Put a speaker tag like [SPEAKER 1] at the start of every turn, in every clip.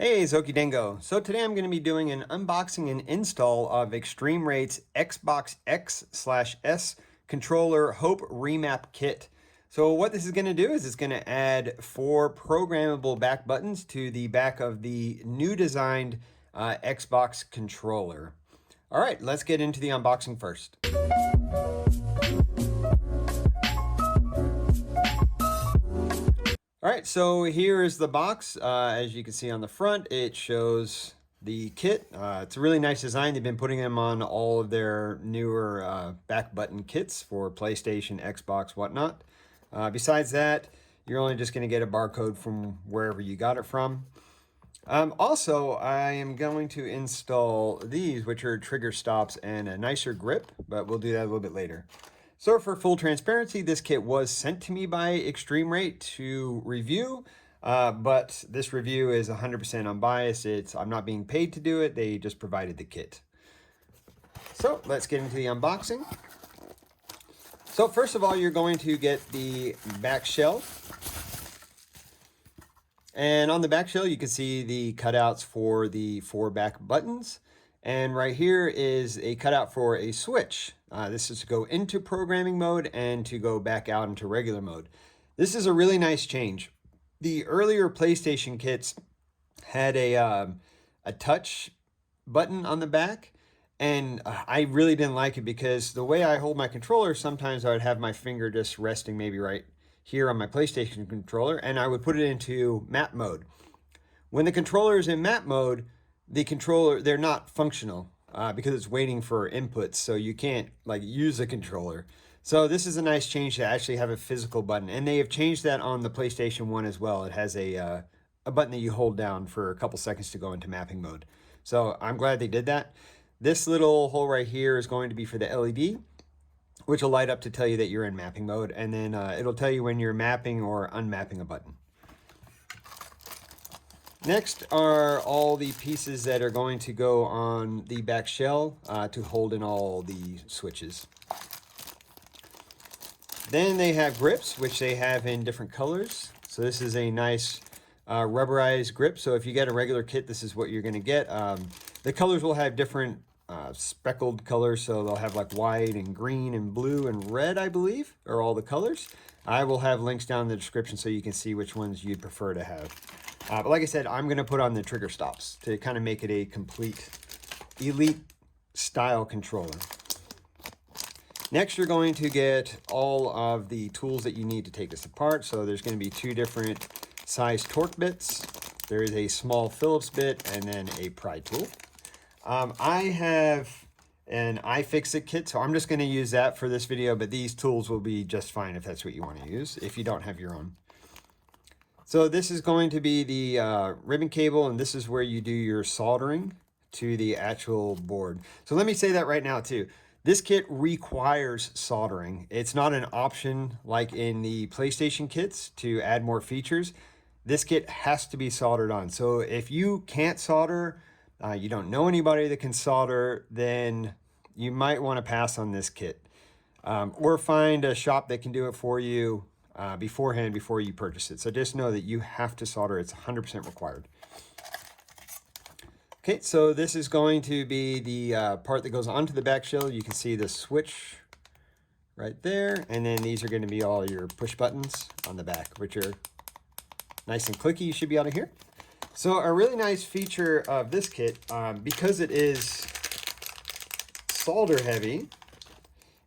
[SPEAKER 1] Hey, Zoki Dingo. So today I'm going to be doing an unboxing and install of ExtremeRate's Xbox X/S controller Hope Remap Kit. So what this is going to do is it's going to add 4 programmable back buttons to the back of the new designed Xbox controller. All right, let's get into the unboxing first. All right, so here is the box. As you can see on the front, it shows the kit. It's a really nice design. They've been putting them on all of their newer back button kits for PlayStation, Xbox, whatnot. Besides that, you're only just going to get a barcode from wherever you got it from. Also, I am going to install these, which are trigger stops and a nicer grip, but we'll do that a little bit later. So for full transparency, this kit was sent to me by ExtremeRate to review, but this review is 100% unbiased. I'm not being paid to do it. They just provided the kit. So let's get into the unboxing. So first of all, you're going to get the back shell. And on the back shell, you can see the cutouts for the 4 back buttons. And right here is a cutout for a switch. This is to go into programming mode and to go back out into regular mode. This is a really nice change. The earlier PlayStation kits had a touch button on the back, and I really didn't like it because the way I hold my controller, sometimes I would have my finger just resting maybe right here on my PlayStation controller, and I would put it into map mode. When the controller is in map mode, the controller, they're not functional because it's waiting for inputs, so you can't like use the controller. So this is a nice change to actually have a physical button, and they have changed that on the PlayStation 1 as well. It has a button that you hold down for a couple seconds to go into mapping mode. So I'm glad they did that. This little hole right here is going to be for the LED, which will light up to tell you that you're in mapping mode, and then it'll tell you when you're mapping or unmapping a button. Next are all the pieces that are going to go on the back shell to hold in all the switches. Then they have grips, which they have in different colors. So this is a nice rubberized grip. So if you get a regular kit, this is what you're going to get. The colors will have different speckled colors. So they'll have like white and green and blue and red, I believe, are all the colors. I will have links down in the description so you can see which ones you'd prefer to have. But like I said, I'm going to put on the trigger stops to kind of make it a complete elite style controller. Next, you're going to get all of the tools that you need to take this apart. So there's going to be 2 different size torque bits. There is a small Phillips bit and then a pry tool. I have an iFixit kit, so I'm just going to use that for this video, but these tools will be just fine if that's what you want to use, if you don't have your own. So this is going to be the ribbon cable, and this is where you do your soldering to the actual board. So let me say that right now too. This kit requires soldering. It's not an option like in the PlayStation kits to add more features. This kit has to be soldered on. So if you can't solder, you don't know anybody that can solder, then you might want to pass on this kit. Or find a shop that can do it for you beforehand before you purchase it. So just know that you have to solder. It's 100% required. Okay, so this is going to be the part that goes onto the back shell. You can see the switch right there, and then these are going to be all your push buttons on the back, which are nice and clicky. You should be able to hear. So a really nice feature of this kit, because it is solder heavy,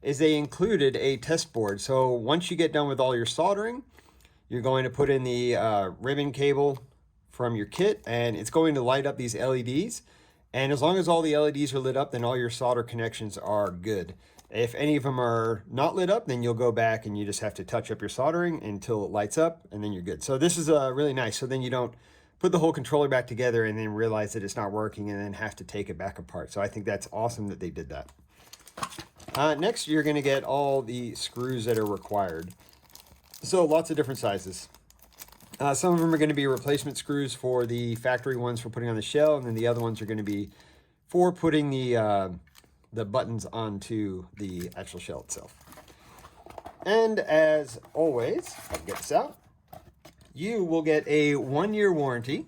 [SPEAKER 1] is they included a test board. So once you get done with all your soldering, you're going to put in the ribbon cable from your kit, and it's going to light up these LEDs. And as long as all the LEDs are lit up, then all your solder connections are good. If any of them are not lit up, then you'll go back and you just have to touch up your soldering until it lights up, and then you're good. So this is really nice. So then you don't put the whole controller back together and then realize that it's not working and then have to take it back apart. So I think that's awesome that they did that. Next, you're going to get all the screws that are required. So lots of different sizes. Some of them are going to be replacement screws for the factory ones for putting on the shell, and then the other ones are going to be for putting the buttons onto the actual shell itself. And as always, I'll get this out. You will get a 1-year warranty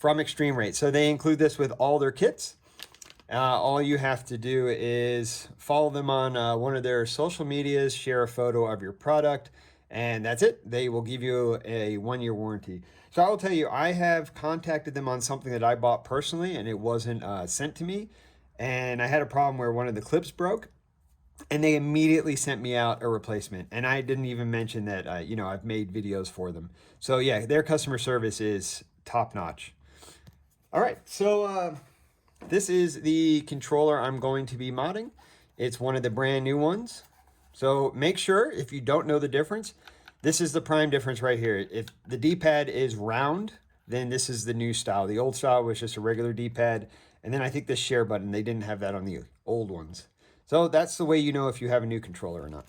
[SPEAKER 1] from ExtremeRate. So they include this with all their kits. All you have to do is follow them on one of their social medias, share a photo of your product, and that's it. They will give you a 1-year warranty. So I will tell you, I have contacted them on something that I bought personally, and it wasn't sent to me. And I had a problem where one of the clips broke, and they immediately sent me out a replacement. And I didn't even mention that, you know, I've made videos for them. So yeah, their customer service is top notch. All right, so this is the controller I'm going to be modding. It's one of the brand new ones. So make sure, if you don't know the difference, this is the prime difference right here. If the D-pad is round, then this is the new style. The old style was just a regular D-pad. And then I think the share button, they didn't have that on the old ones. So that's the way you know if you have a new controller or not.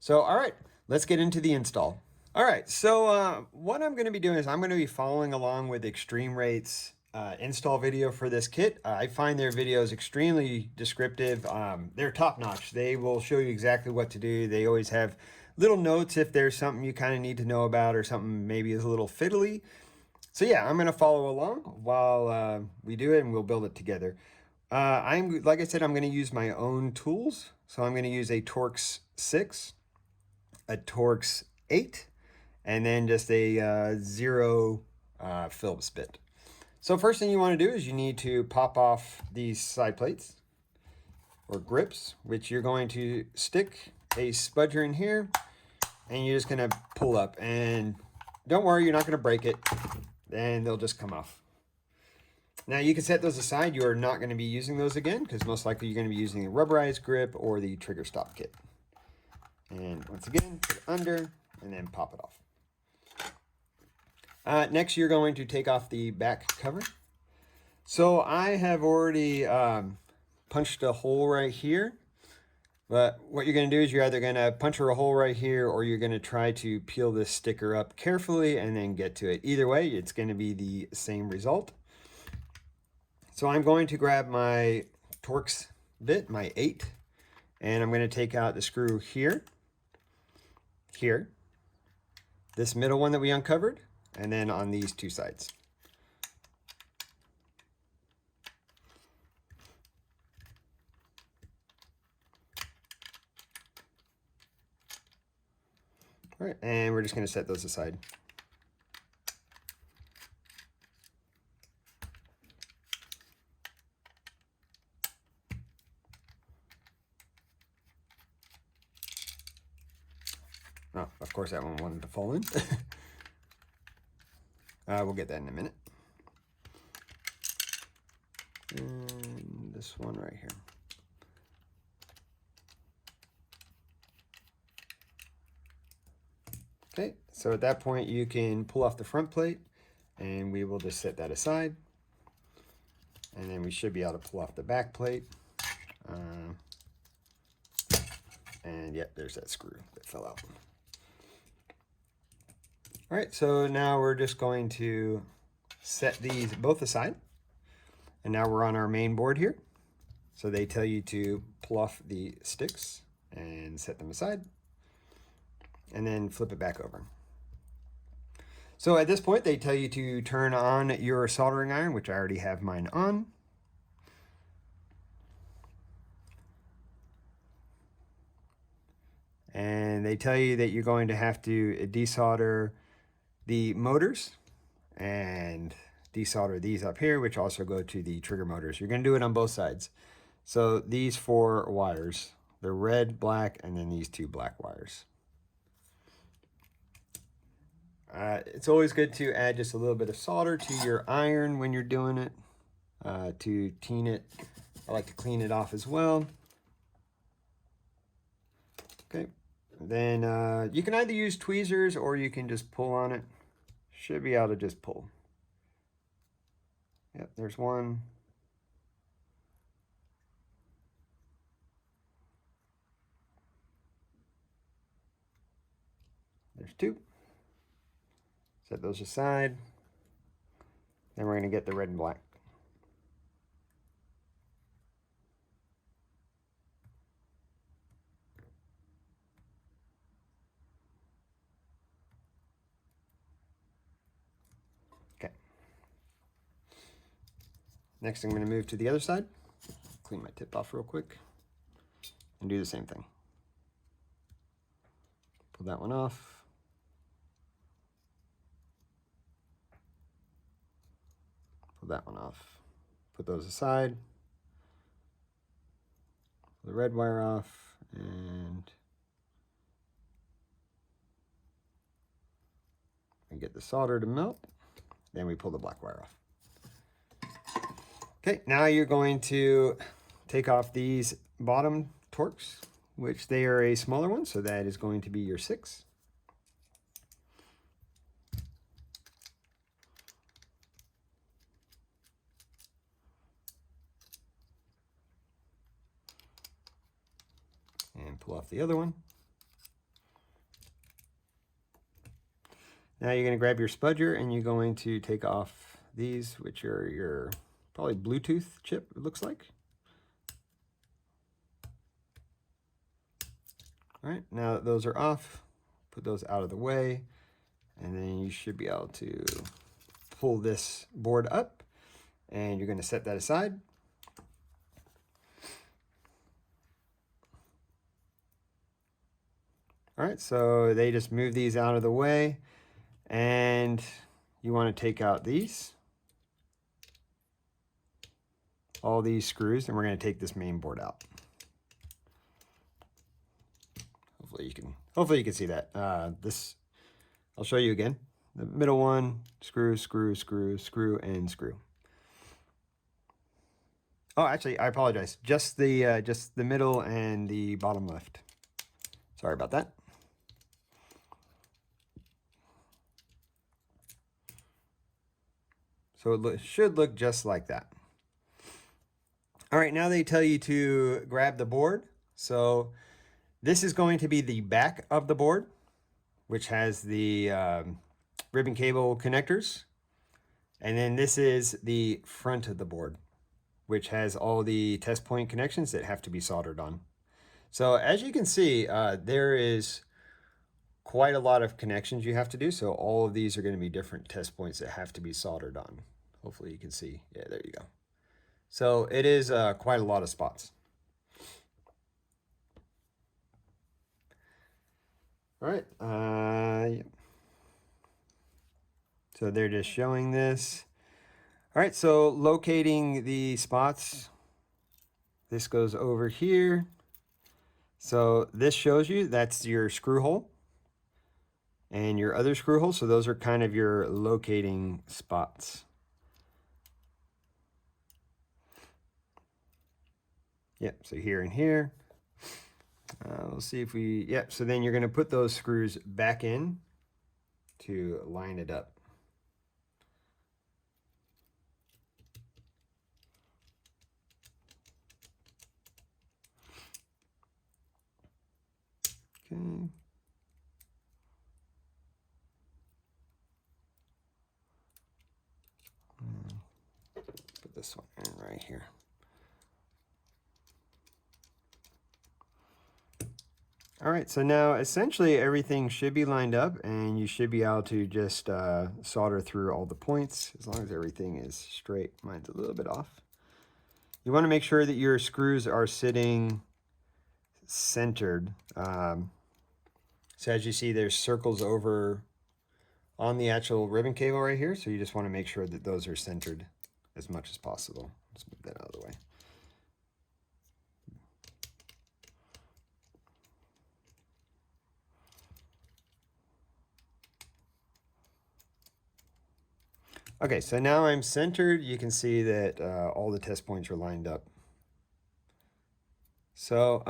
[SPEAKER 1] So, all right, let's get into the install. All right, so what I'm going to be doing is I'm going to be following along with ExtremeRate's install video for this kit. I find their videos extremely descriptive. They're top notch. They will show you exactly what to do. They always have little notes if there's something you kind of need to know about or something maybe is a little fiddly. So yeah, I'm going to follow along while we do it and we'll build it together. Like I said, I'm going to use my own tools. So I'm going to use a Torx 6, a Torx 8, and then just a 0 Phillips bit. So first thing you want to do is you need to pop off these side plates or grips, which you're going to stick a spudger in here, and you're just going to pull up. And don't worry, you're not going to break it, and they'll just come off. Now you can set those aside. You are not going to be using those again because most likely you're going to be using the rubberized grip or the trigger stop kit. And once again, put it under and then pop it off. Next, you're going to take off the back cover. So I have already punched a hole right here. But what you're going to do is you're either going to punch a hole right here or you're going to try to peel this sticker up carefully and then get to it. Either way, it's going to be the same result. So I'm going to grab my Torx bit, my 8, and I'm going to take out the screw here, this middle one that we uncovered, and then on these two sides. All right, and we're just going to set those aside. Oh, of course that one wanted to fall in. We'll get that in a minute. And this one right here. Okay, so at that point you can pull off the front plate and we will just set that aside. And then we should be able to pull off the back plate. And yep, there's that screw that fell out. All right, so now we're just going to set these both aside. And now we're on our main board here. So they tell you to pull off the sticks and set them aside. And then flip it back over. So at this point, they tell you to turn on your soldering iron, which I already have mine on. And they tell you that you're going to have to desolder the motors and desolder these up here, which also go to the trigger motors. You're going to do it on both sides. So these 4 wires, the red, black, and then these 2 black wires. It's always good to add just a little bit of solder to your iron when you're doing it to teen it. I like to clean it off as well. Okay, then you can either use tweezers or you can just pull on it. Should be able to just pull. Yep, there's one. There's 2. Set those aside. Then we're going to get the red and black. Okay. Next, I'm going to move to the other side. Clean my tip off real quick and do the same thing. Pull that one off. Pull that one off. Put those aside. Pull the red wire off and get the solder to melt. Then we pull the black wire off. Okay, now you're going to take off these bottom Torx, which they are a smaller one, so that is going to be your 6. And pull off the other one. Now you're going to grab your spudger and you're going to take off these, which are your probably Bluetooth chip, it looks like. All right, now that those are off, put those out of the way, and then you should be able to pull this board up, and you're going to set that aside. All right, so they just move these out of the way, and you want to take out these, all these screws, and we're going to take this main board out. Hopefully you can see that. This, I'll show you again. The middle one, screw, screw, screw, screw, and screw. Oh, actually, I apologize. Just the middle and the bottom left. Sorry about that. So it should look just like that. All right, now they tell you to grab the board. So this is going to be the back of the board, which has the ribbon cable connectors. And then this is the front of the board, which has all the test point connections that have to be soldered on. So as you can see, there is quite a lot of connections you have to do. So all of these are going to be different test points that have to be soldered on. Hopefully you can see. Yeah, there you go. So it is quite a lot of spots. All right. Yeah. So they're just showing this. All right, so locating the spots. This goes over here. So this shows you that's your screw hole and your other screw hole. So those are kind of your locating spots. Yep, so here and here. We'll see if we, yep, so then you're going to put those screws back in to line it up. Okay. Put this one in right here. All right, so now essentially everything should be lined up and you should be able to just solder through all the points as long as everything is straight. Mine's a little bit off. You want to make sure that your screws are sitting centered. So as you see, there's circles over on the actual ribbon cable right here. So you just want to make sure that those are centered as much as possible. Let's move that out of the way. Okay, so now I'm centered. You can see that all the test points are lined up. So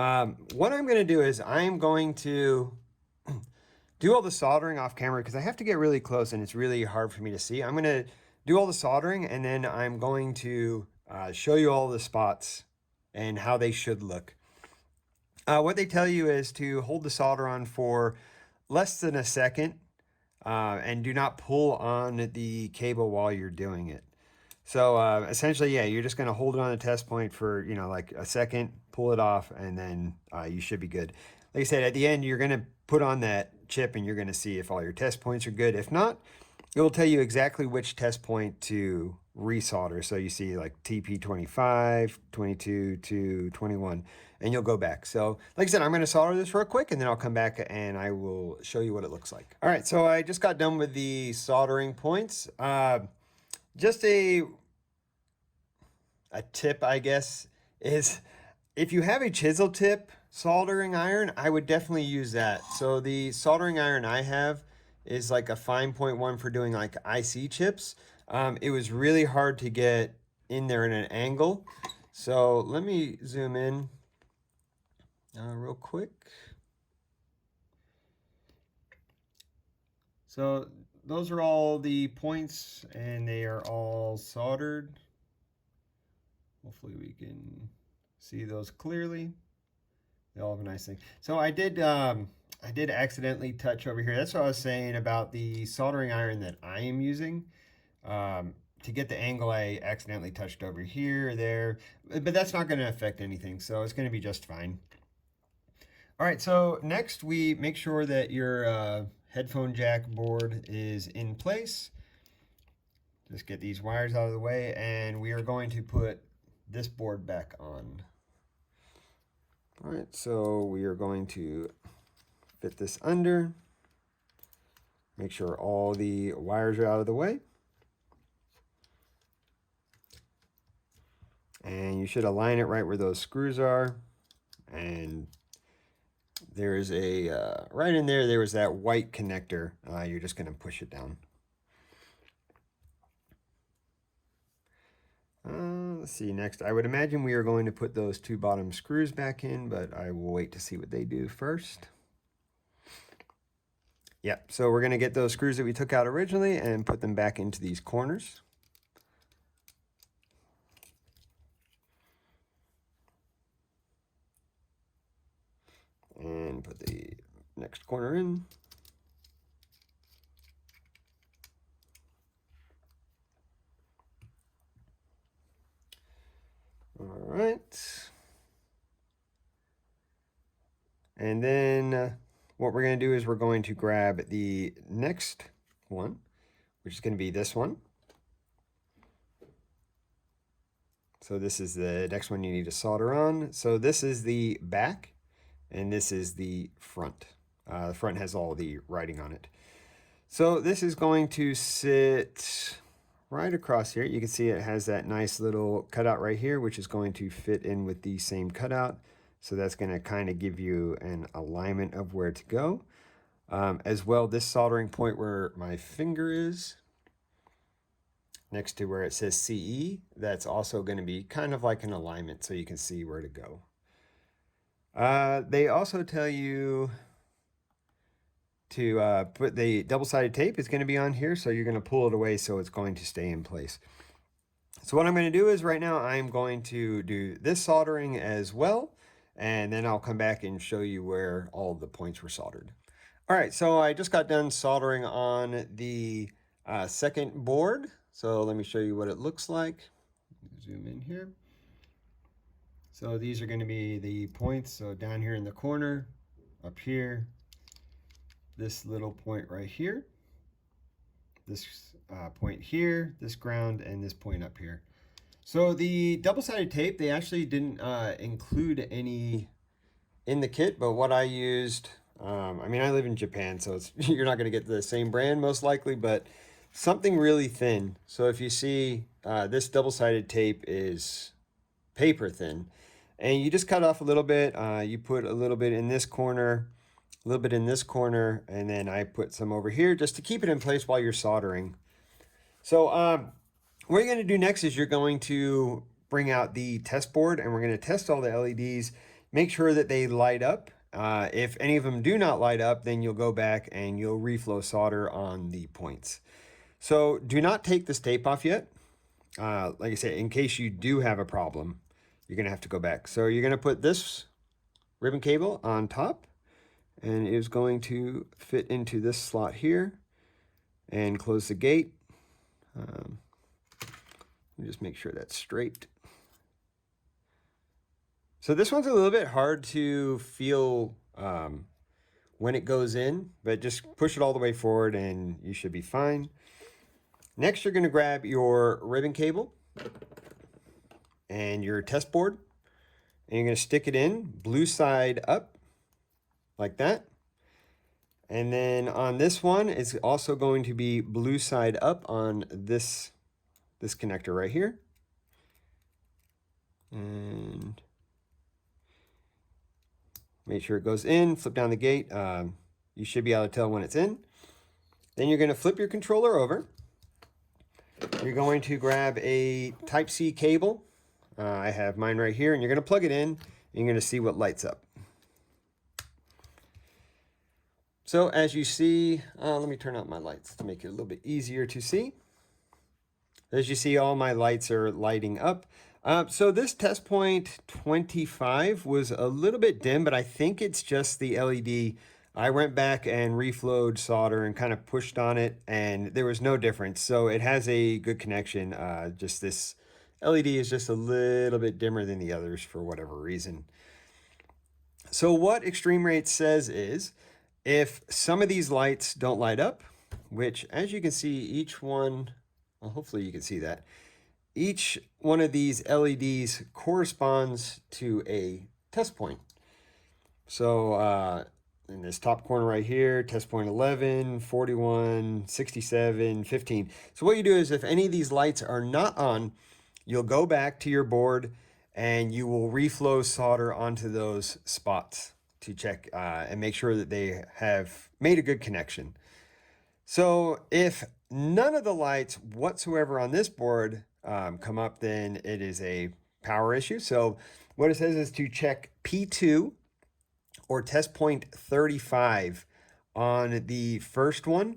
[SPEAKER 1] what I'm going to do is I'm going to do all the soldering off camera because I have to get really close and it's really hard for me to see. I'm going to do all the soldering and then I'm going to show you all the spots and how they should look. What they tell you is to hold the solder on for less than a second. And do not pull on the cable while you're doing it. So essentially, yeah, you're just going to hold it on the test point for, you know, like a second, pull it off, and then you should be good. Like I said, at the end, you're going to put on that chip and you're going to see if all your test points are good. If not, it will tell you exactly which test point to resolder. So you see like TP25, 22 to 21, and you'll go back. So like I said, I'm going to solder this real quick and then I'll come back and I will show you what it looks like. All right, so I just got done with the soldering points. Just a tip, I guess, is if you have a chisel tip soldering iron, I would definitely use that. So the soldering iron I have is like a fine point one for doing like IC chips. It was really hard to get in there in an angle. So let me zoom in real quick. So those are all the points and they are all soldered. Hopefully we can see those clearly. They all have a nice thing. So I did accidentally touch over here. That's what I was saying about the soldering iron that I am using. To get the angle, I accidentally touched over here, there, but that's not going to affect anything. So it's going to be just fine. All right, so next we make sure that your headphone jack board is in place. Just get these wires out of the way, and we are going to put this board back on. All right, so we are going to fit this under. Make sure all the wires are out of the way. And you should align it right where those screws are. And there is a, right in there, there was that white connector. You're just gonna push it down. Let's see, next, I would imagine we are going to put those two bottom screws back in, but I will wait to see what they do first. Yep, so we're gonna get those screws that we took out originally and put them back into these corners. And put the next corner in. All right. And then what we're going to do is we're going to grab the next one, which is going to be this one. So this is the next one you need to solder on. So this is the back, and this is the front. The front has all the writing on it. So this is going to sit right across here. You can see it has that nice little cutout right here, which is going to fit in with the same cutout. So that's going to kind of give you an alignment of where to go. As well, this soldering point where my finger is, next to where it says CE, that's also going to be kind of like an alignment so you can see where to go. They also tell you to put the double-sided tape is going to be on here, so you're going to pull it away so it's going to stay in place. So what I'm going to do is right now I'm going to do this soldering as well, and then I'll come back and show you where all the points were soldered. All right, so I just got done soldering on the second board. So let me show you what it looks like. Zoom in here. So these are going to be the points. So down here in the corner, up here, this little point right here, this point here, this ground, and this point up here. So the double-sided tape, they actually didn't include any in the kit, but what I used, I mean, I live in Japan, so it's, you're not going to get the same brand most likely, but something really thin. So if you see this double-sided tape is paper thin, and you just cut off a little bit. You put a little bit in this corner, a little bit in this corner, and then I put some over here just to keep it in place while you're soldering. So what you're going to do next is you're going to bring out the test board, and we're going to test all the LEDs, make sure that they light up. If any of them do not light up, then you'll go back and you'll reflow solder on the points. So do not take this tape off yet. Like I said, in case you do have a problem, you're going to have to go back. So you're going to put this ribbon cable on top, and it is going to fit into this slot here and close the gate. Just make sure that's straight. So this one's a little bit hard to feel when it goes in, but just push it all the way forward and you should be fine. Next, you're going to grab your ribbon cable and your test board, and you're going to stick it in blue side up like that. And then on this one, it's also going to be blue side up on this connector right here. And make sure it goes in, flip down the gate. You should be able to tell when it's in. Then you're going to flip your controller over. You're going to grab a Type-C cable. I have mine right here, and you're going to plug it in, and you're going to see what lights up. So as you see, let me turn out my lights to make it a little bit easier to see. As you see, all my lights are lighting up. So this test point 25 was a little bit dim, but I think it's just the LED. I went back and reflowed solder and kind of pushed on it, and there was no difference. So it has a good connection. Just this LED is just a little bit dimmer than the others for whatever reason. So what ExtremeRate says is, if some of these lights don't light up, which as you can see, each one, well, hopefully you can see that, each one of these LEDs corresponds to a test point. So in this top corner right here, test point 11, 41, 67, 15. So what you do is if any of these lights are not on, you'll go back to your board and you will reflow solder onto those spots to check and make sure that they have made a good connection. So if none of the lights whatsoever on this board come up, then it is a power issue. So what it says is to check P2 or test point 35 on the first one,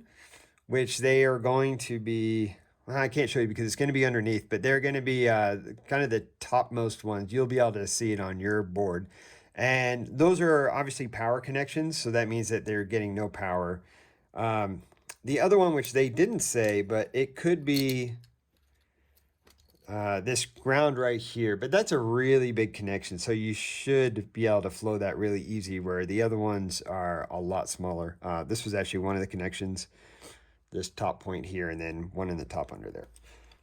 [SPEAKER 1] which they are going to be, well, I can't show you because it's going to be underneath, but they're going to be kind of the topmost ones. You'll be able to see it on your board. And those are obviously power connections, so that means that they're getting no power. The other one, which they didn't say, but it could be this ground right here, but that's a really big connection, so you should be able to flow that really easy, where the other ones are a lot smaller. This was actually one of the connections, this top point here, and then one in the top under there.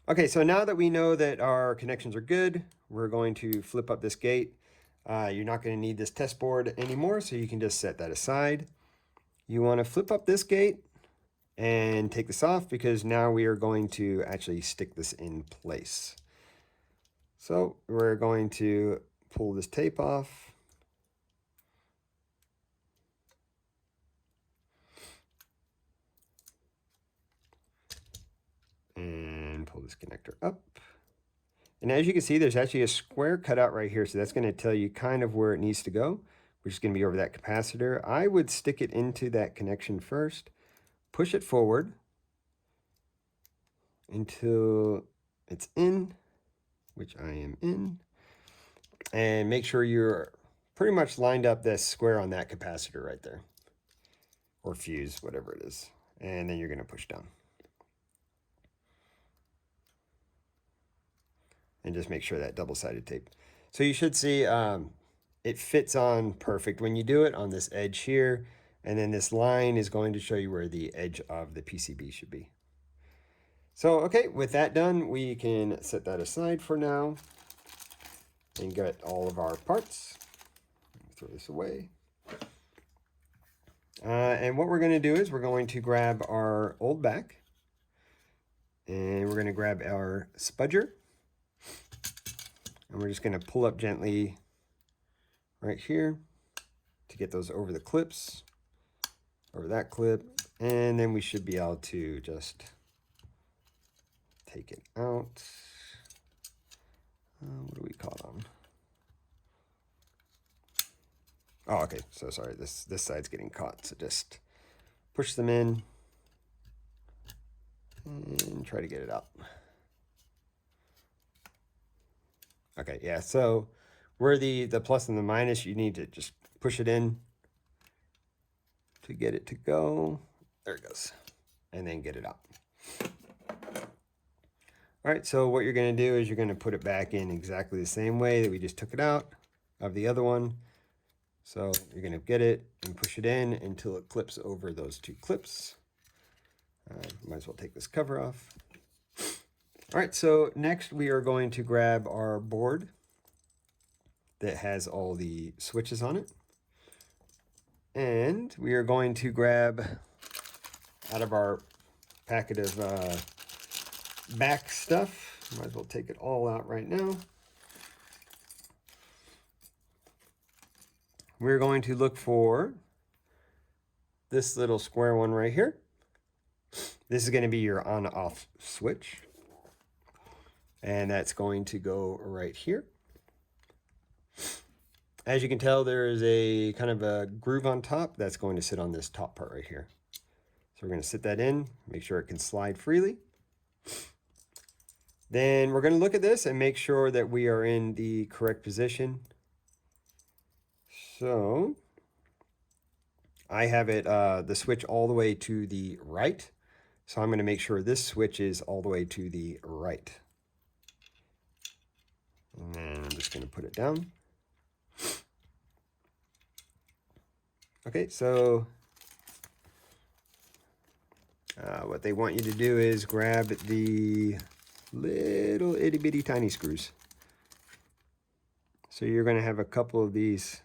[SPEAKER 1] Okay, so now that we know that our connections are good, we're going to flip up this gate. You're not going to need this test board anymore, so you can just set that aside. You want to flip up this gate and take this off, because now we are going to actually stick this in place. So we're going to pull this tape off. And pull this connector up. And as you can see, there's actually a square cut out right here. So that's going to tell you kind of where it needs to go, which is going to be over that capacitor. I would stick it into that connection first, push it forward until it's in, which I am in, and make sure you're pretty much lined up this square on that capacitor right there, or fuse, whatever it is. And then you're going to push down. And just make sure that double-sided tape. So you should see it fits on perfect when you do it on this edge here. And then this line is going to show you where the edge of the PCB should be. So, okay, with that done, we can set that aside for now and get all of our parts. Throw this away. And what we're going to do is we're going to grab our old back, and we're going to grab our spudger, and we're just going to pull up gently right here to get those over the clips, over that clip, and then we should be able to just take it out. What do we call them? Oh, okay. So sorry, this side's getting caught. So just push them in and try to get it out. Okay, yeah. So where the plus and the minus, you need to just push it in to get it to go. There it goes. And then get it out. All right, so what you're going to do is you're going to put it back in exactly the same way that we just took it out of the other one. So you're going to get it and push it in until it clips over those two clips. Might as well take this cover off. All right, so next we are going to grab our board that has all the switches on it. And we are going to grab out of our packet of back stuff. Might as well take it all out right now. We're going to look for this little square one right here. This is going to be your on-off switch. And that's going to go right here. As you can tell, there is a kind of a groove on top that's going to sit on this top part right here. So we're going to sit that in, make sure it can slide freely. Then we're going to look at this and make sure that we are in the correct position. So I have it the switch all the way to the right. So I'm going to make sure this switch is all the way to the right. And then I'm just going to put it down. Okay, so what they want you to do is grab the little itty bitty tiny screws. So you're going to have a couple of these.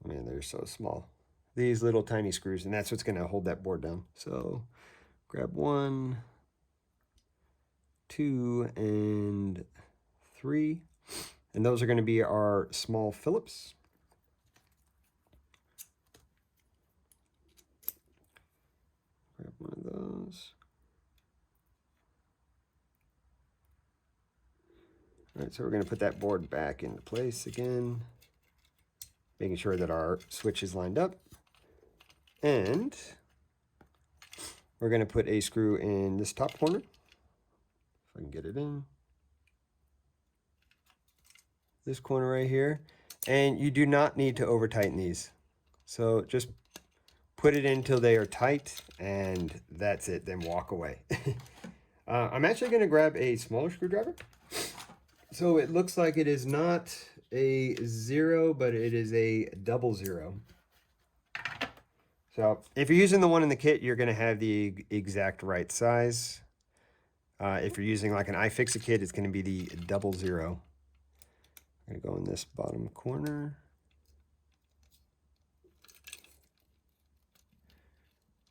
[SPEAKER 1] Man, they're so small. These little tiny screws, and that's what's going to hold that board down. So grab 1, 2, and 3. And those are going to be our small Phillips. Grab one of those. All right, so we're going to put that board back into place again, making sure that our switch is lined up. And we're going to put a screw in this top corner, if I can get it in. This corner right here. And you do not need to over tighten these. So just put it in until they are tight, and that's it, then walk away. I'm actually going to grab a smaller screwdriver. So it looks like it is not a 0, but it is a 00. So if you're using the one in the kit, you're going to have the exact right size. If you're using like an iFixit kit, it's going to be the 00. I'm going to go in this bottom corner.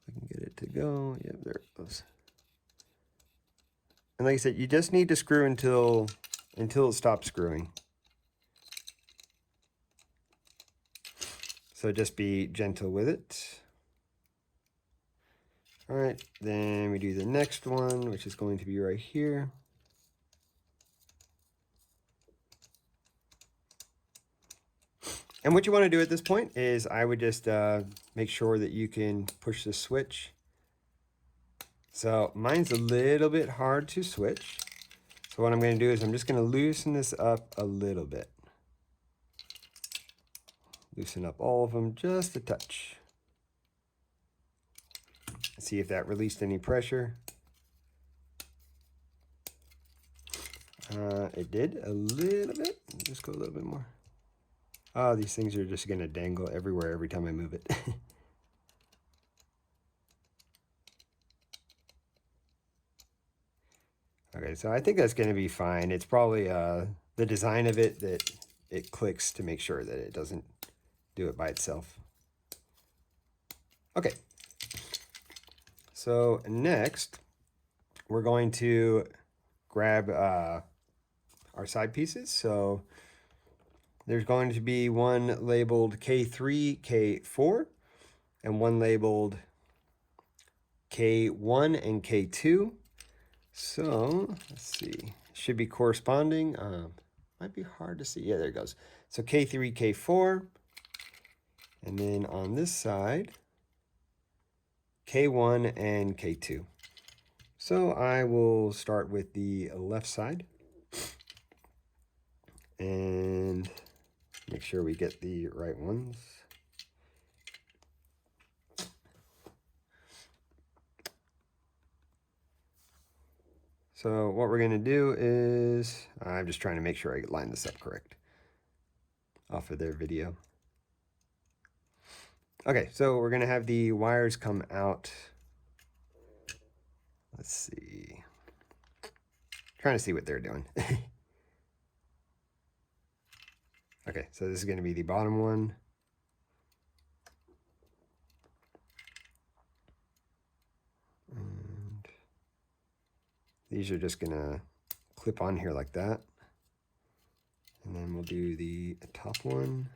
[SPEAKER 1] I can get it to go. Yep, there it goes. And like I said, you just need to screw until it stops screwing. So just be gentle with it. All right, then we do the next one, which is going to be right here. And what you want to do at this point is I would just make sure that you can push the switch. So mine's a little bit hard to switch. So what I'm going to do is I'm just going to loosen this up a little bit. Loosen up all of them just a touch. See if that released any pressure. It did a little bit. Just go a little bit more. Oh, these things are just going to dangle everywhere every time I move it. Okay, so I think that's going to be fine. It's probably the design of it that it clicks to make sure that it doesn't do it by itself. Okay. So next, we're going to grab our side pieces. So there's going to be one labeled K3, K4, and one labeled K1 and K2. So let's see, should be corresponding. Might be hard to see. Yeah, there it goes. So K3, K4, and then on this side, K1 and K2. So I will start with the left side and make sure we get the right ones. So what we're going to do is, I'm just trying to make sure I line this up correct off of their video. Okay, so we're going to have the wires come out. Let's see. Trying to see what they're doing. Okay, so this is going to be the bottom one. And these are just going to clip on here like that. And then we'll do the top one.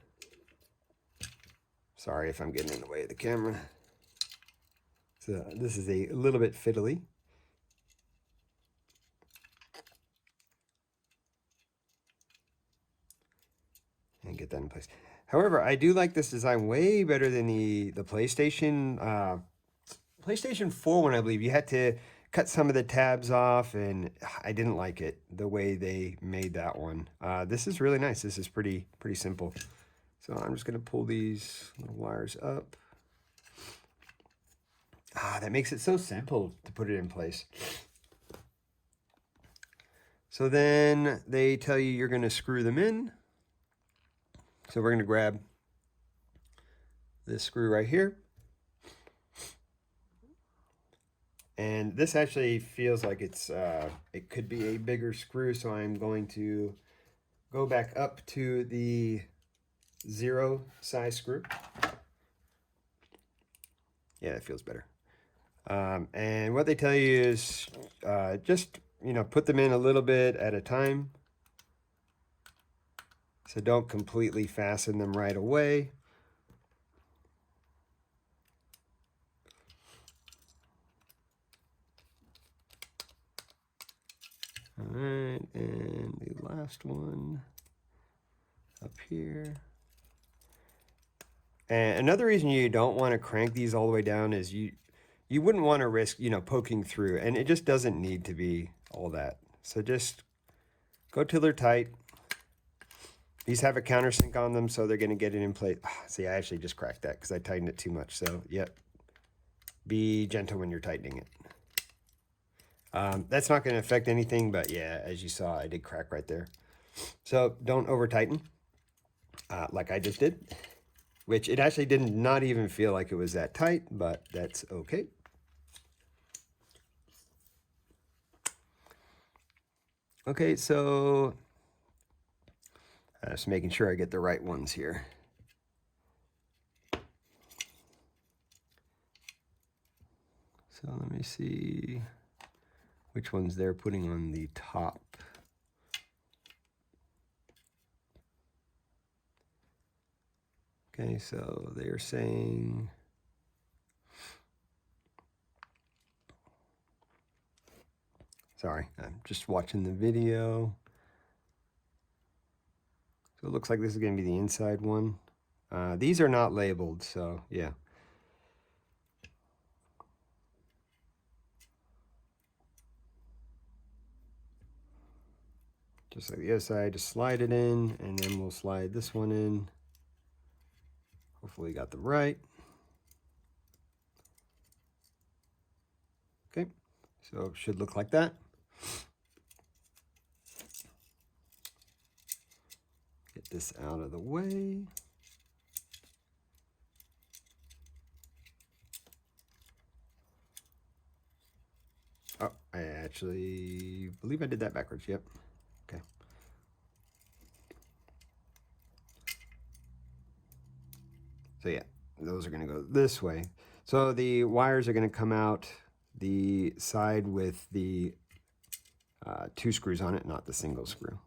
[SPEAKER 1] Sorry if I'm getting in the way of the camera. So this is a little bit fiddly. And get that in place. However, I do like this design way better than the PlayStation 4 one, I believe. You had to cut some of the tabs off, and I didn't like it the way they made that one. This is really nice. This is pretty simple. So I'm just going to pull these little wires up. That makes it so simple to put it in place. So then they tell you you're going to screw them in. So we're going to grab this screw right here. And this actually feels like it could be a bigger screw, so I'm going to go back up to the 0 size screw. Yeah, that feels better. And what they tell you is just, put them in a little bit at a time. So don't completely fasten them right away. All right, and the last one up here. And another reason you don't want to crank these all the way down is you wouldn't want to risk, poking through, and it just doesn't need to be all that. So just go till they're tight. These have a countersink on them, so they're going to get it in place. See, I actually just cracked that because I tightened it too much. So, yep, be gentle when you're tightening it. That's not going to affect anything, but yeah, as you saw, I did crack right there. So don't over tighten like I just did, which it actually did not even feel like it was that tight, but that's okay. Okay, so just making sure I get the right ones here. So let me see which ones they're putting on the top. Okay, so they're saying sorry, I'm just watching the video. So it looks like this is going to be the inside one. These are not labeled, so yeah. Just like the other side, just slide it in, and then we'll slide this one in. Hopefully got them right. Okay, so it should look like that. Get this out of the way. Oh, I actually believe I did that backwards. Yep. Okay. So yeah, those are going to go this way. So the wires are going to come out the side with the 2 screws on it, not the single screw.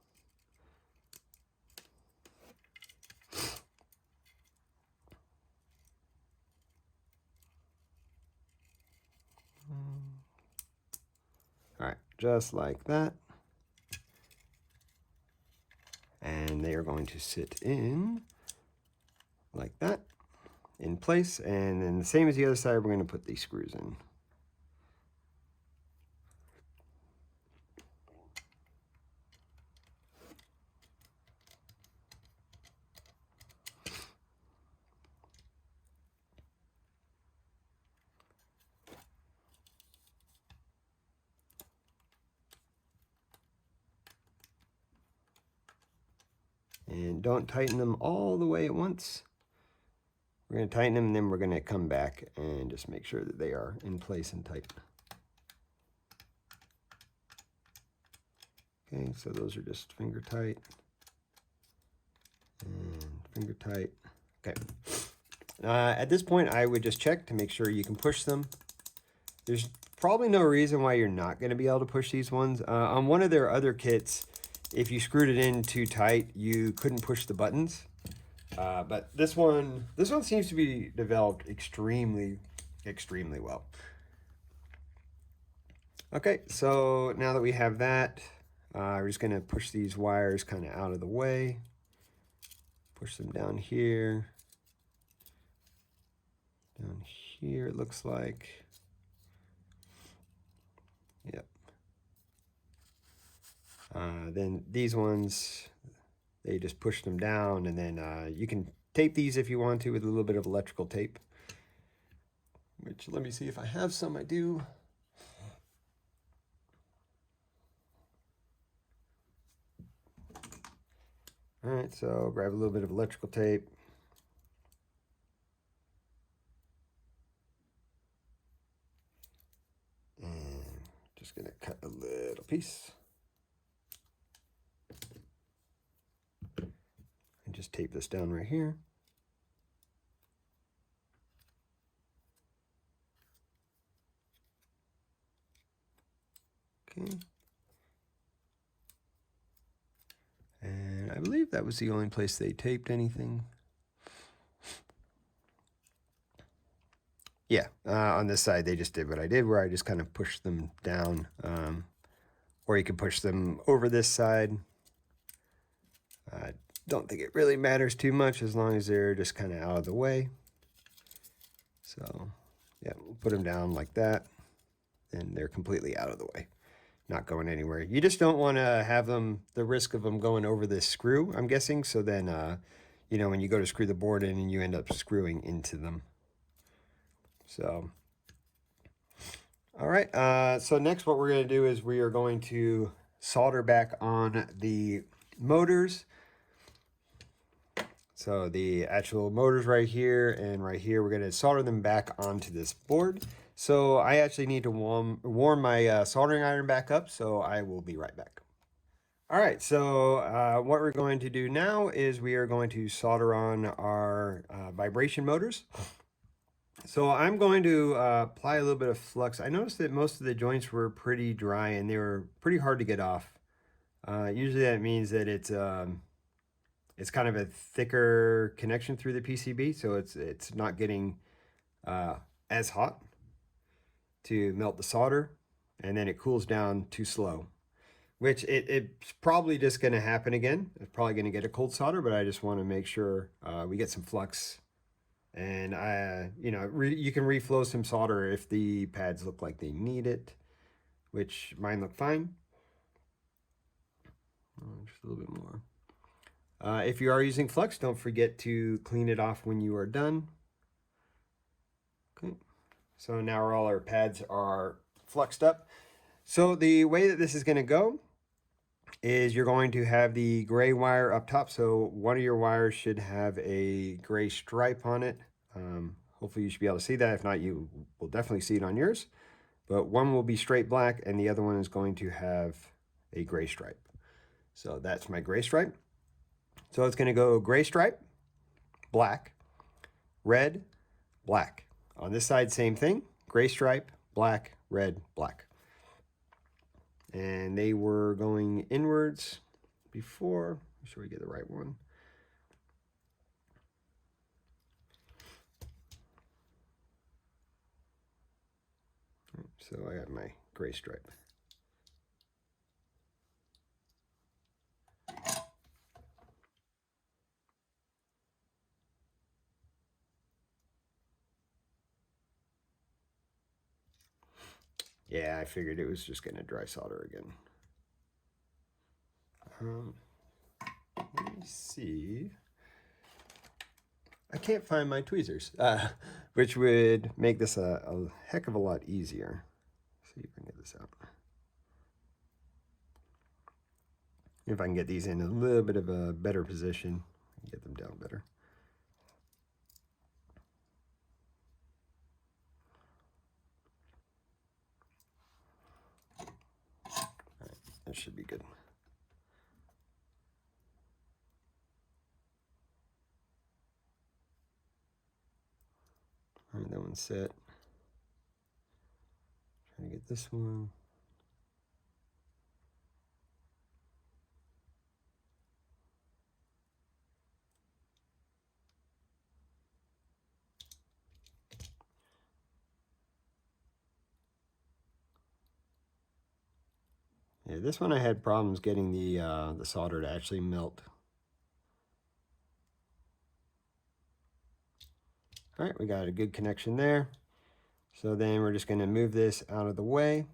[SPEAKER 1] All right, just like that. And they are going to sit in like that, in place. And then the same as the other side, we're going to put these screws in. And don't tighten them all the way at once. We're going to tighten them, and then we're going to come back and just make sure that they are in place and tight. Okay, so those are just finger tight and finger tight. Okay. At this point, I would just check to make sure you can push them. There's probably no reason why you're not going to be able to push these ones. On one of their other kits, if you screwed it in too tight, you couldn't push the buttons. But this one seems to be developed extremely well. Okay, so now that we have that, we're just going to push these wires kind of out of the way. Push them down here. Down here, it looks like. Yep. Then these ones, they just push them down, and then you can tape these if you want to with a little bit of electrical tape. Which, let me see if I have some. I do. All right, so grab a little bit of electrical tape. And just gonna cut a little piece. And just tape this down right here. Okay. And I believe that was the only place they taped anything. Yeah, on this side they just did what I did, where I just kind of pushed them down. Or you could push them over this side. I don't think it really matters too much as long as they're just kind of out of the way. So, yeah, we'll put them down like that, and they're completely out of the way, not going anywhere. You just don't want to have them, the risk of them going over this screw, I'm guessing. So then, you know, when you go to screw the board in and you end up screwing into them. So, all right. So next what we're going to do is we are going to solder back on the motors. So the actual motors right here and right here, we're going to solder them back onto this board. So I actually need to warm my soldering iron back up, so I will be right back. All right, so what we're going to do now is we are going to solder on our vibration motors. So I'm going to apply a little bit of flux. I noticed that most of the joints were pretty dry and they were pretty hard to get off. Usually that means that it's kind of a thicker connection through the PCB, so it's not getting as hot to melt the solder, and then it cools down too slow, which it's probably just going to happen again. It's probably going to get a cold solder, but I just want to make sure we get some flux. And you know, you can reflow some solder if the pads look like they need it, which mine look fine. Just a little bit more. If you are using flux, don't forget to clean it off when you are done. Okay, so now all our pads are fluxed up. So the way that this is going to go is you're going to have the gray wire up top. So one of your wires should have a gray stripe on it. Hopefully you should be able to see that. If not, you will definitely see it on yours. But one will be straight black and the other one is going to have a gray stripe. So that's my gray stripe. So it's going to go gray stripe, black, red, black. On this side, same thing. Gray stripe, black, red, black. And they were going inwards before. Make sure we get the right one. So I got my gray stripe. Yeah, I figured it was just going to dry solder again. Let me see. I can't find my tweezers, which would make this a heck of a lot easier. Let's see if I can get this out. If I can get these in a little bit of a better position, get them down better. All right, that should be good. that one's set. Trying to get this one. Yeah, this one I had problems getting the solder to actually melt. All right, we got a good connection there. So then we're just going to move this out of the way.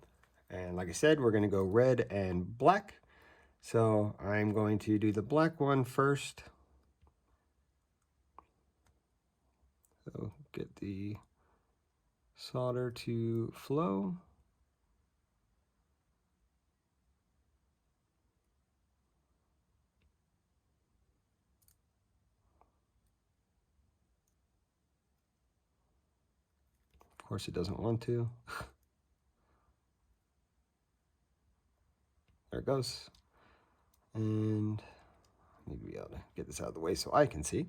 [SPEAKER 1] And like I said, we're going to go red and black. So I'm going to do the black one first. So get the solder to flow. Of course, it doesn't want to. There it goes. And I need to be able to get this out of the way so I can see.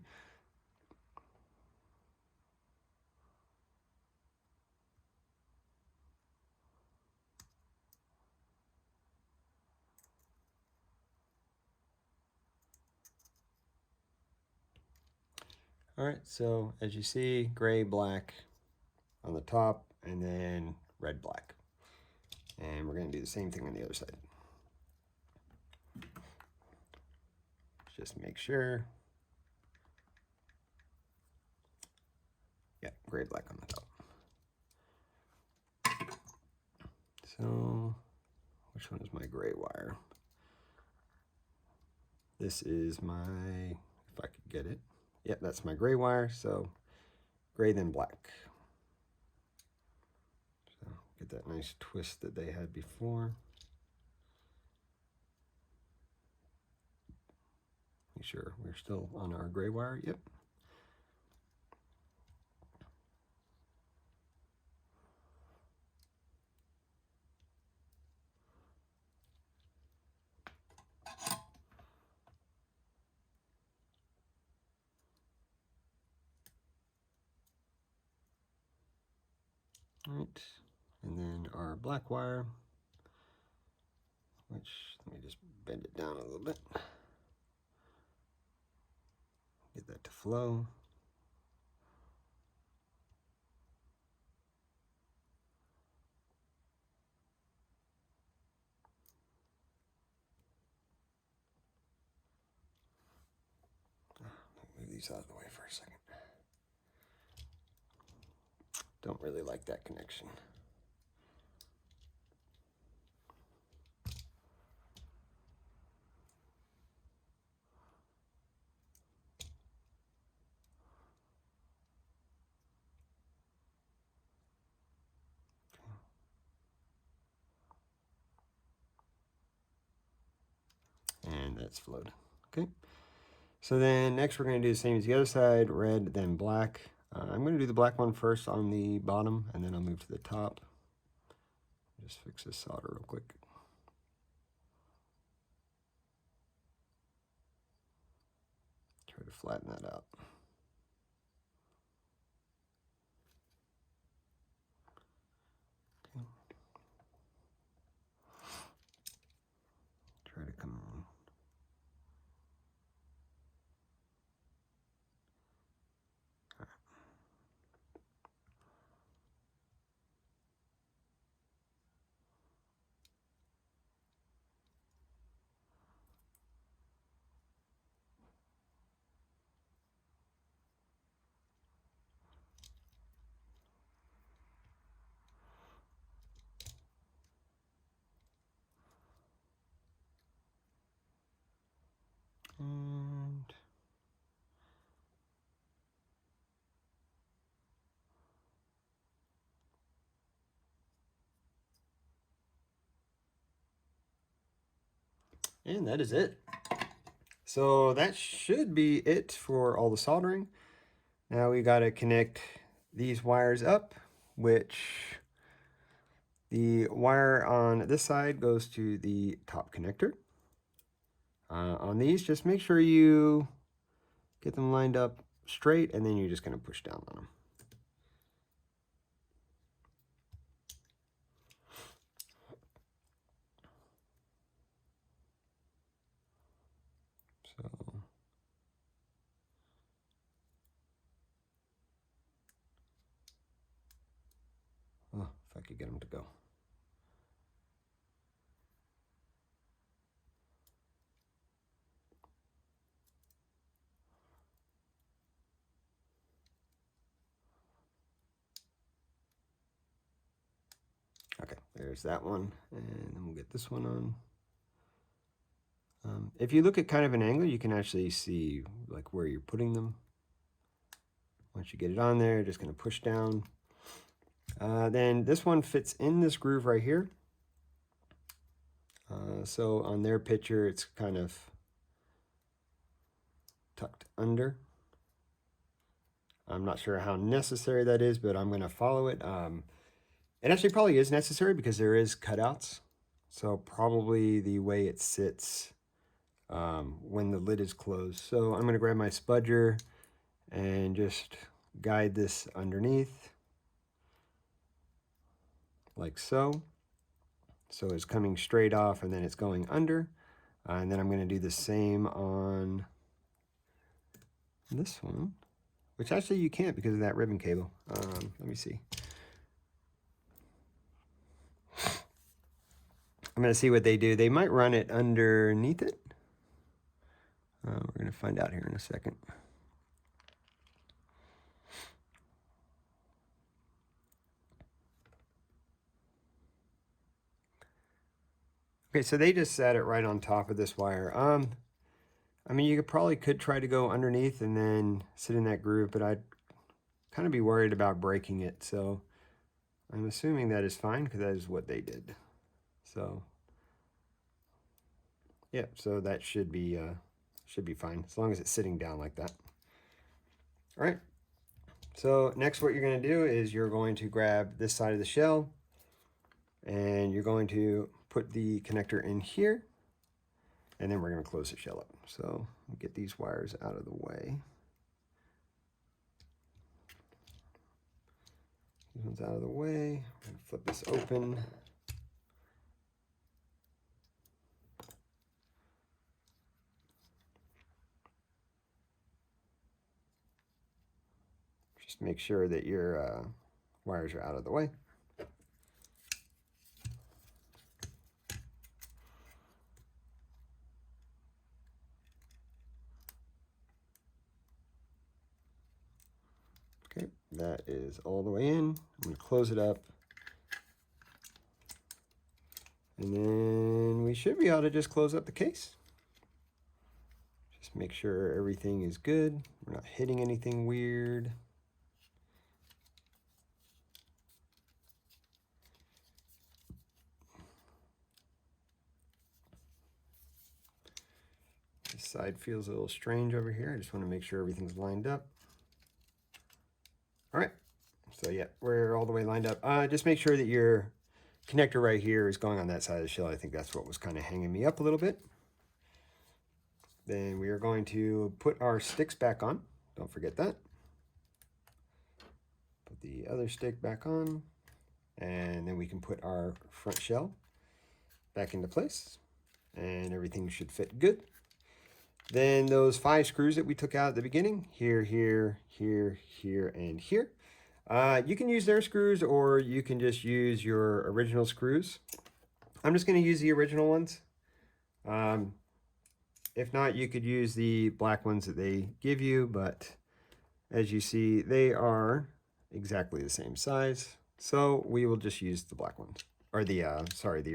[SPEAKER 1] All right, so as you see, gray, black on the top, and then red, black. And we're going to do the same thing on the other side. Just make sure. Yeah, gray, black on the top. So, which one is my gray wire? This is my, if I could get it. Yep, that's my gray wire, so gray then black. So get that nice twist that they had before. Make sure we're still on our gray wire, yep. All right, and then our black wire, which, let me just bend it down a little bit. Get that to flow. Move these out of the way for a second. Don't really like that connection. And that's flowed. Okay. So then next we're going to do the same as the other side, red, then black. I'm going to do the black one first on the bottom, and then I'll move to the top. Just fix this solder real quick. Try to flatten that out. Okay. Try to come on. And that is it. So that should be it for all the soldering. Now we got to connect these wires up, which the wire on this side goes to the top connector. On these, just make sure you get them lined up straight, and then you're just going to push down on them. So oh, if I could get them to go. Okay, there's that one, and then we'll get this one on. If you look at kind of an angle, you can actually see like where you're putting them. Once you get it on there, just going to push down. Then this one fits in this groove right here. So on their picture, it's kind of tucked under. I'm not sure how necessary that is, but I'm going to follow it. It actually probably is necessary because there is cutouts. So probably the way it sits when the lid is closed. So I'm going to grab my spudger and just guide this underneath like so. So it's coming straight off and then it's going under. And then I'm going to do the same on this one, which actually you can't because of that ribbon cable. Let me see. I'm going to see what they do. They might run it underneath it. We're going to find out here in a second. Okay, so they just set it right on top of this wire. I mean, you could try to go underneath and then sit in that groove, but I'd kind of be worried about breaking it. So I'm assuming that is fine because that is what they did. So yeah, so that should be fine as long as it's sitting down like that. All right. So next, what you're going to do is you're going to grab this side of the shell, and you're going to put the connector in here, and then we're going to close the shell up. So get these wires out of the way. This one's out of the way. I'm going to flip this open. Just make sure that your wires are out of the way. Okay, that is all the way in. I'm going to close it up. And then we should be able to just close up the case. Just make sure everything is good. We're not hitting anything weird. This side feels a little strange over here. I just want to make sure everything's lined up. All right, so yeah, we're all the way lined up. Just make sure that your connector right here is going on that side of the shell. I think that's what was kind of hanging me up a little bit. Then we are going to put our sticks back on. Don't forget that. Put the other stick back on, and then we can put our front shell back into place, and everything should fit good. Then those 5 screws that we took out at the beginning, here, here, here, here, and here. You can use their screws, or you can just use your original screws. I'm just going to use the original ones. If not, you could use the black ones that they give you, but as you see, they are exactly the same size. So we will just use the black ones, or the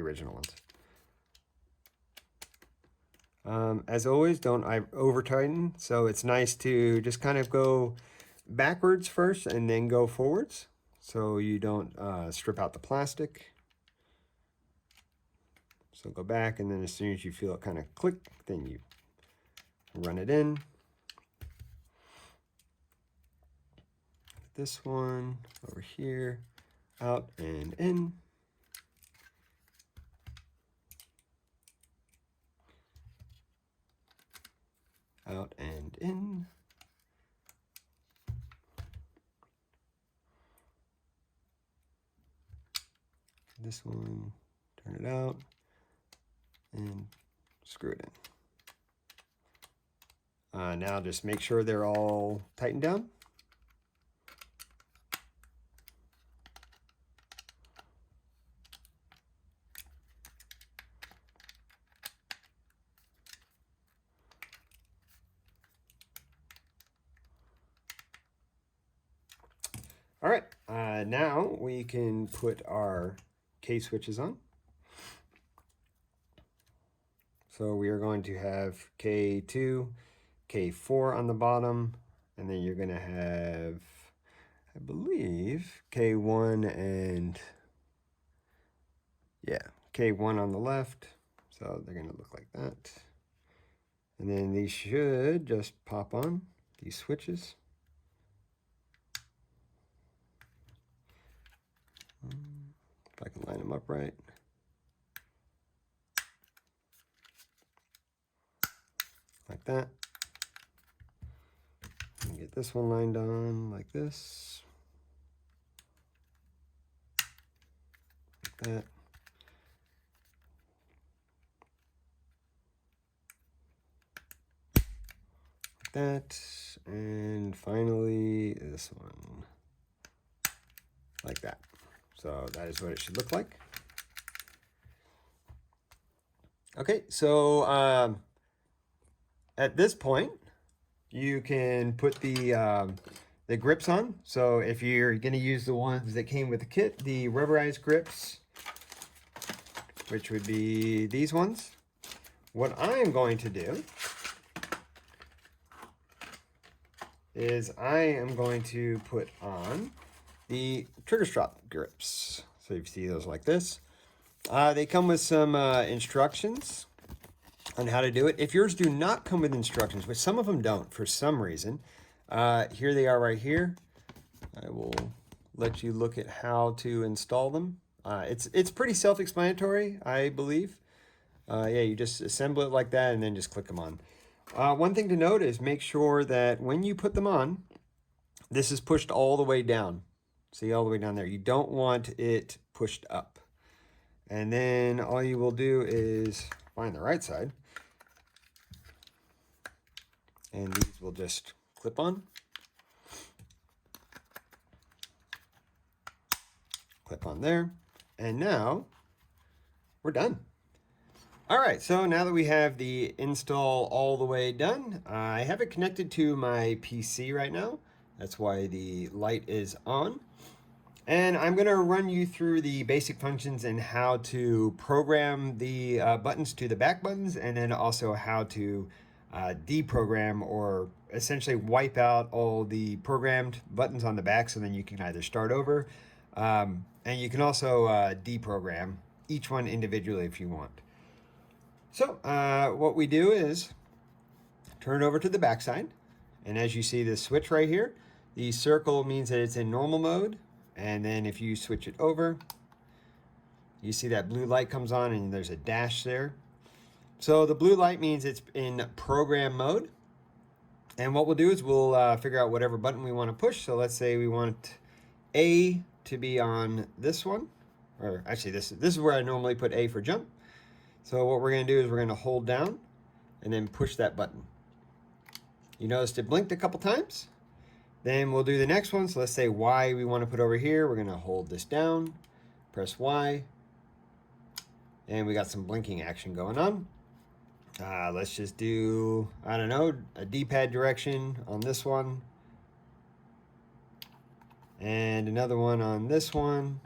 [SPEAKER 1] original ones. As always, don't over tighten. So it's nice to just kind of go backwards first and then go forwards, so you don't strip out the plastic. So go back, and then as soon as you feel it kind of click, then you run it in. This one over here, out and in. Out and in. This one, turn it out, and screw it in. Now just make sure they're all tightened down. All right, now we can put our K switches on. So we are going to have K2, K4 on the bottom, and then you're going to have, I believe, K1 and, yeah, K1 on the left. So they're going to look like that. And then these should just pop on, these switches. If I can line them up right. Like that. And get this one lined on like this. Like that. Like that. And finally, this one. Like that. So that is what it should look like. Okay, so at this point, you can put the grips on. So if you're going to use the ones that came with the kit, the rubberized grips, which would be these ones, what I am going to do is I am going to put on the trigger strap grips. So you see those like this. They come with some instructions on how to do it. If yours do not come with instructions, which some of them don't for some reason, here they are right here. I will let you look at how to install them. It's pretty self-explanatory, I believe. Yeah, you just assemble it like that and then just click them on. One thing to note is make sure that when you put them on, this is pushed all the way down. See, all the way down there. You don't want it pushed up. And then all you will do is find the right side. And these will just clip on. Clip on there. And now we're done. All right, so now that we have the install all the way done, I have it connected to my PC right now. That's why the light is on. And I'm going to run you through the basic functions and how to program the buttons to the back buttons, and then also how to deprogram or essentially wipe out all the programmed buttons on the back, so then you can either start over, and you can also deprogram each one individually if you want. So what we do is turn over to the back side, and as you see this switch right here, the circle means that it's in normal mode. And then if you switch it over, you see that blue light comes on and there's a dash there. So the blue light means it's in program mode. And what we'll do is we'll figure out whatever button we want to push. So let's say we want A to be on this one. Or actually, this is where I normally put A for jump. So what we're going to do is we're going to hold down and then push that button. You noticed it blinked a couple times. Then we'll do the next one. So let's say Y we want to put over here. We're going to hold this down, press Y, and we got some blinking action going on. Let's just do, I don't know, a D-pad direction on this one. And another one on this one.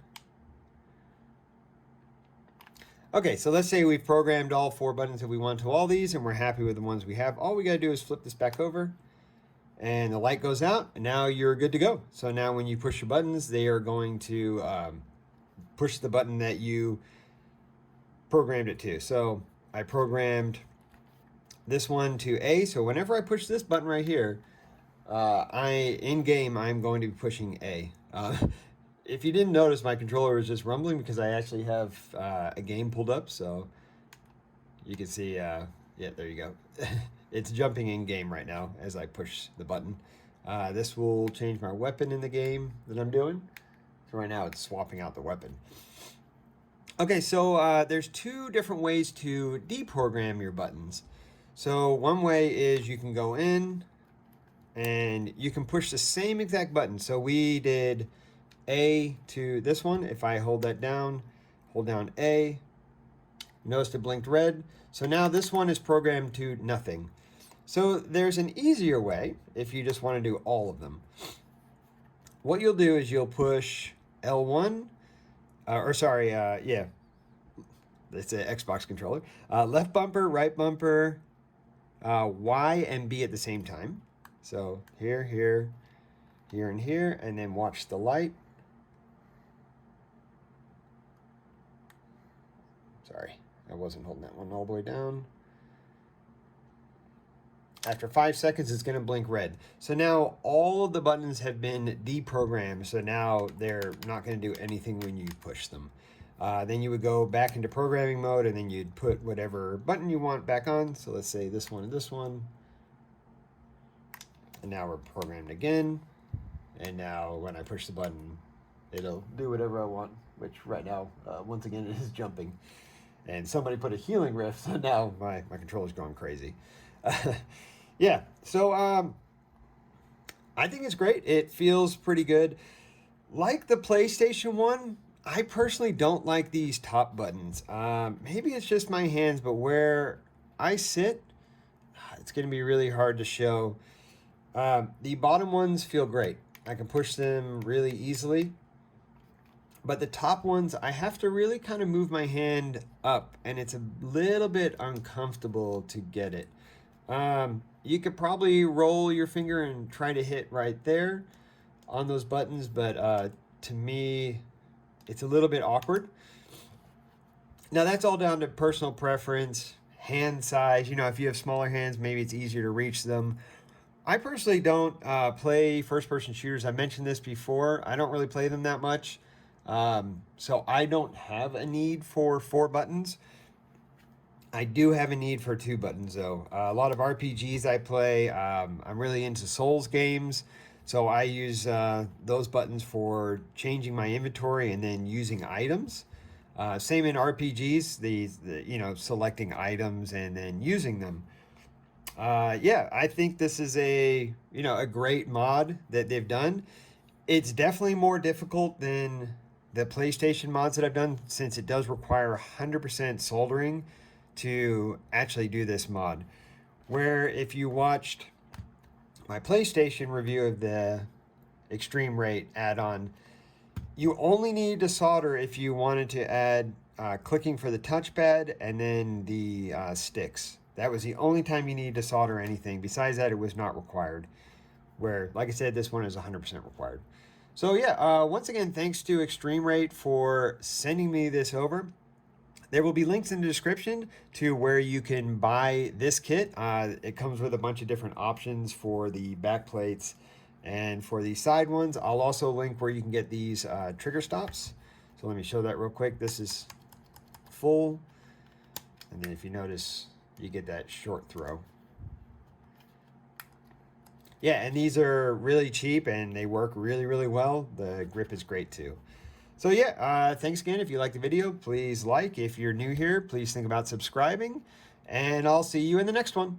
[SPEAKER 1] Okay, so let's say we've programmed all 4 buttons that we want to all these, and we're happy with the ones we have. All we got to do is flip this back over. And the light goes out, and now you're good to go. So now when you push your buttons, they are going to push the button that you programmed it to. So I programmed this one to A, so whenever I push this button right here, in game, I'm going to be pushing A. If you didn't notice, my controller is just rumbling because I actually have a game pulled up, so you can see, yeah, there you go. It's jumping in game right now as I push the button. This will change my weapon in the game that I'm doing. So right now it's swapping out the weapon. Okay, so there's 2 different ways to deprogram your buttons. So one way is you can go in and you can push the same exact button. So we did A to this one. If I hold that down, hold down A, notice it blinked red. So now this one is programmed to nothing. So there's an easier way if you just want to do all of them. What you'll do is you'll push L1, yeah, it's an Xbox controller. Left bumper, right bumper, Y and B at the same time. So here, here, here, and here, and then watch the light. Sorry, I wasn't holding that one all the way down. After 5 seconds, it's going to blink red. So now all of the buttons have been deprogrammed. So now they're not going to do anything when you push them. Then you would go back into programming mode, and then you'd put whatever button you want back on. So let's say this one and this one. And now we're programmed again. And now when I push the button, it'll do whatever I want, which right now, once again, it is jumping. And somebody put a healing rift, so now my controller's going crazy. Yeah, so I think it's great. It feels pretty good. Like the PlayStation 1, I personally don't like these top buttons. Maybe it's just my hands, but where I sit, it's going to be really hard to show. The bottom ones feel great. I can push them really easily. But the top ones, I have to really kind of move my hand up, and it's a little bit uncomfortable to get it. You could probably roll your finger and try to hit right there on those buttons, but to me, it's a little bit awkward. Now, that's all down to personal preference, hand size. You know, if you have smaller hands, maybe it's easier to reach them. I personally don't play first-person shooters. I mentioned this before. I don't really play them that much. So I don't have a need for 4 buttons. I do have a need for 2 buttons, though. A lot of RPGs I play. I'm really into Souls games, so I use those buttons for changing my inventory and then using items. Same in RPGs, the selecting items and then using them. Yeah, I think this is a great mod that they've done. It's definitely more difficult than the PlayStation mods that I've done, since it does require 100% soldering to actually do this mod. Where if you watched my PlayStation review of the ExtremeRate add-on, you only needed to solder if you wanted to add clicking for the touchpad and then the sticks. That was the only time you needed to solder anything. Besides that, it was not required. Where, like I said, this one is 100% required. So yeah, once again, thanks to ExtremeRate for sending me this over. There will be links in the description to where you can buy this kit. It comes with a bunch of different options for the back plates and for the side ones. I'll also link where you can get these trigger stops. So let me show that real quick. This is full. And then if you notice, you get that short throw. Yeah, and these are really cheap and they work really, really well. The grip is great too. So yeah, thanks again. If you liked the video, please like. If you're new here, please think about subscribing. And I'll see you in the next one.